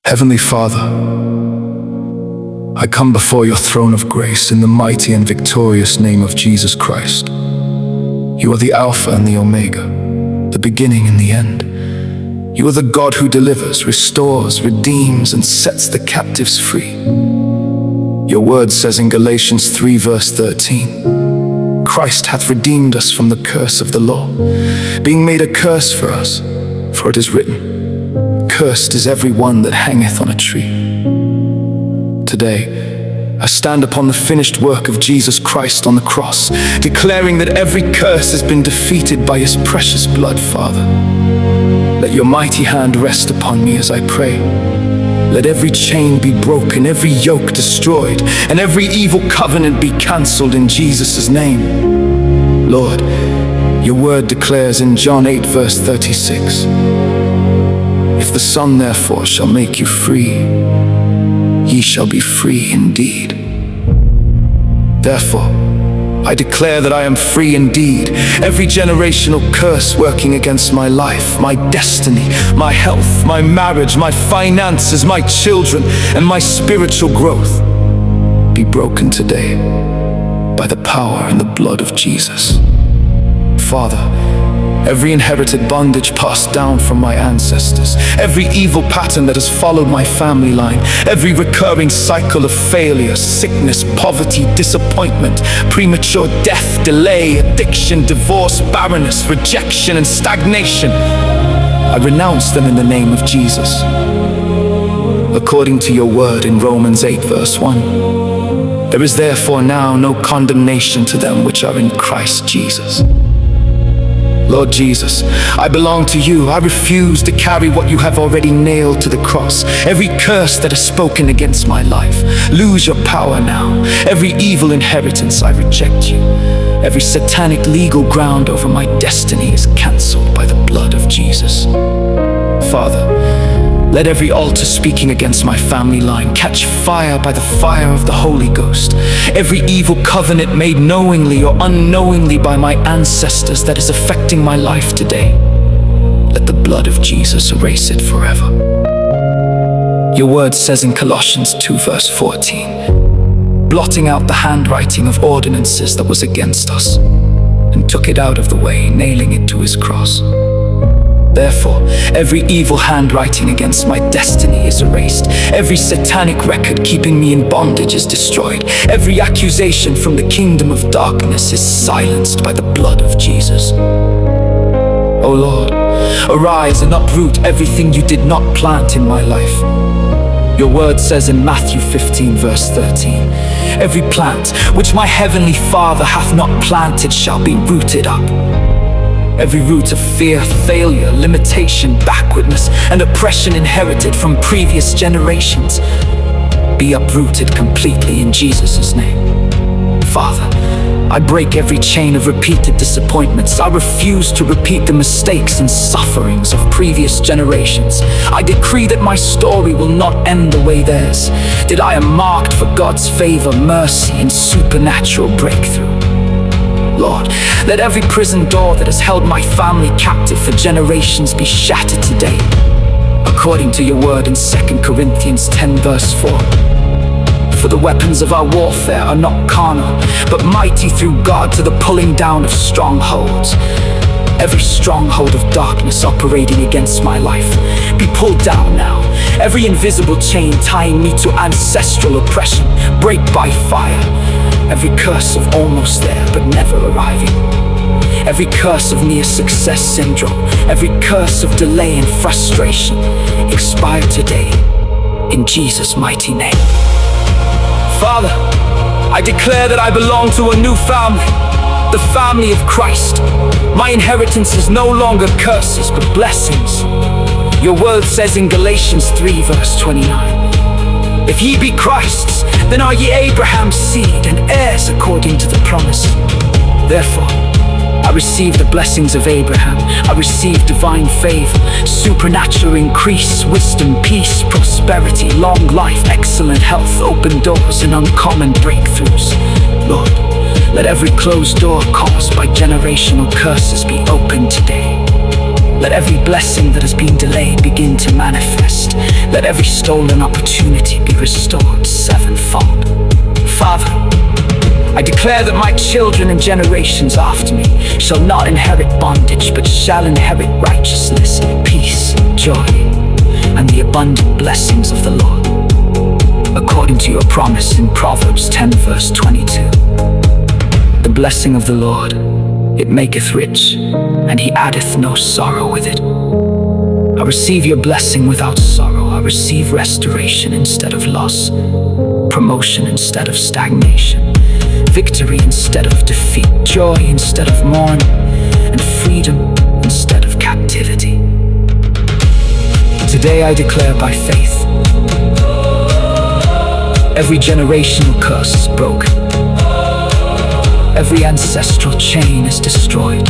Heavenly Father, I come before your throne of grace in the mighty and victorious name of Jesus Christ. You are the Alpha and the Omega, the beginning and the end. You are the God who delivers, restores, redeems, and sets the captives free. Your word says in Galatians 3 verse 13, Christ hath redeemed us from the curse of the law, being made a curse for us, for it is written, Cursed is every one that hangeth on a tree. Today, I stand upon the finished work of Jesus Christ on the cross, declaring that every curse has been defeated by his precious blood, Father. Let your mighty hand rest upon me as I pray. Let every chain be broken, every yoke destroyed, and every evil covenant be cancelled in Jesus' name. Lord, your word declares in John 8 verse 36, If the Son therefore shall make you free, ye shall be free indeed. Therefore, I declare that I am free indeed. Every generational curse working against my life, my destiny, my health, my marriage, my finances, my children, and my spiritual growth be broken today by the power and the blood of Jesus. Father, every inherited bondage passed down from my ancestors, every evil pattern that has followed my family line, every recurring cycle of failure, sickness, poverty, disappointment, premature death, delay, addiction, divorce, barrenness, rejection, and stagnation, I renounce them in the name of Jesus. According to your word in Romans 8 verse 1, there is therefore now no condemnation to them which are in Christ Jesus. Lord Jesus, I belong to you. I refuse to carry what you have already nailed to the cross. Every curse that is spoken against my life, lose your power now. Every evil inheritance, I reject you. Every satanic legal ground over my destiny is cancelled by the blood of Jesus. Father, let every altar speaking against my family line catch fire by the fire of the Holy Ghost. Every evil covenant made knowingly or unknowingly by my ancestors that is affecting my life today, let the blood of Jesus erase it forever. Your word says in Colossians 2 verse 14, blotting out the handwriting of ordinances that was against us, and took it out of the way, nailing it to his cross. Therefore, every evil handwriting against my destiny is erased. Every satanic record keeping me in bondage is destroyed. Every accusation from the kingdom of darkness is silenced by the blood of Jesus. O Lord, arise and uproot everything you did not plant in my life. Your word says in Matthew 15 verse 13, every plant which my heavenly Father hath not planted shall be rooted up. Every root of fear, failure, limitation, backwardness, and oppression inherited from previous generations be uprooted completely in Jesus' name. Father, I break every chain of repeated disappointments. I refuse to repeat the mistakes and sufferings of previous generations. I decree that my story will not end the way theirs, that I am marked for God's favor, mercy, and supernatural breakthrough. Lord, let every prison door that has held my family captive for generations be shattered today, according to your word in 2 Corinthians 10 verse 4. For the weapons of our warfare are not carnal, but mighty through God to the pulling down of strongholds. Every stronghold of darkness operating against my life be pulled down now. Every invisible chain tying me to ancestral oppression break by fire. Every curse of almost there but never arriving. Every curse of near success syndrome. Every curse of delay and frustration expire today in Jesus' mighty name. Father, I declare that I belong to a new family, the family of Christ. My inheritance is no longer curses but blessings. Your word says in Galatians 3 verse 29, if ye be Christ's, then are ye Abraham's seed and heirs according to the promise. Therefore, I receive the blessings of Abraham. I receive divine favor, supernatural increase, wisdom, peace, prosperity, long life, excellent health, open doors, and uncommon breakthroughs. Lord, let every closed door caused by generational curses be opened today. Let every blessing that has been delayed begin to manifest. Let every stolen opportunity be restored sevenfold. Father, I declare that my children and generations after me shall not inherit bondage, but shall inherit righteousness, peace, joy, and the abundant blessings of the Lord, according to your promise in Proverbs 10 verse 22. The blessing of the Lord, it maketh rich, and he addeth no sorrow with it. I receive your blessing without sorrow. I receive restoration instead of loss, promotion instead of stagnation, victory instead of defeat, joy instead of mourning, and freedom instead of captivity. Today I declare by faith, every generational curse is broken. Every ancestral chain is destroyed.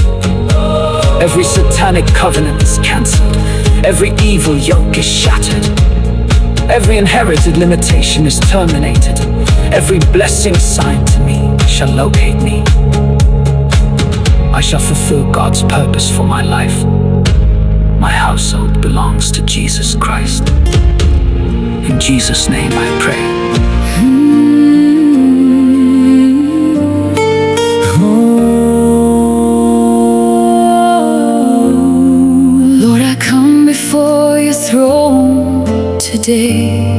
Every satanic covenant is cancelled. Every evil yoke is shattered. Every inherited limitation is terminated. Every blessing assigned to me shall locate me. I shall fulfill God's purpose for my life. My household belongs to Jesus Christ. In Jesus' name I pray. Lord, I come before your throne today.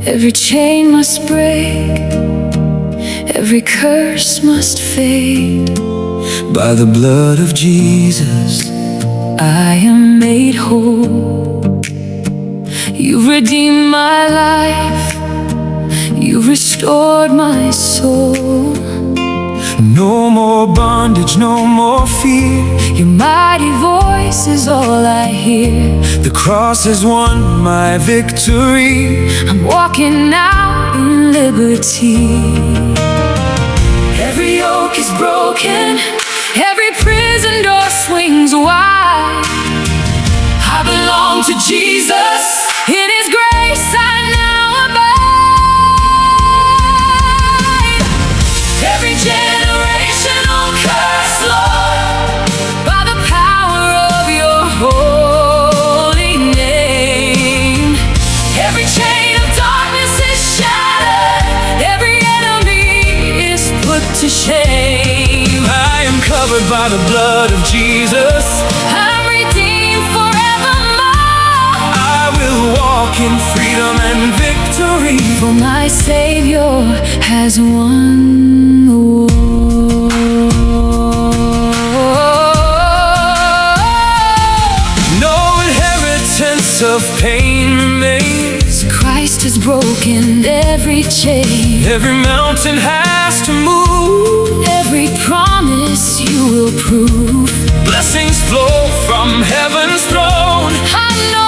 Every chain must break, every curse must fade. By the blood of Jesus, I am made whole. You redeemed my life, you restored my soul. no more bondage, no more fear. Your mighty voice is all I hear. The cross has won my victory. I'm walking out in liberty. Every yoke is broken, every prison door swings wide. I belong to Jesus. In his grace I now abide. Every generational curse, Lord, by the power of your holy name. Every chain of darkness is shattered, every enemy is put to shame. I am covered by the blood of Jesus. I'm redeemed forevermore. I will walk in freedom and victory. For my Savior has won the war. No inheritance of pain remains. Christ has broken every chain. Every mountain has to move. Every promise you will prove. Blessings flow from heaven's throne. I know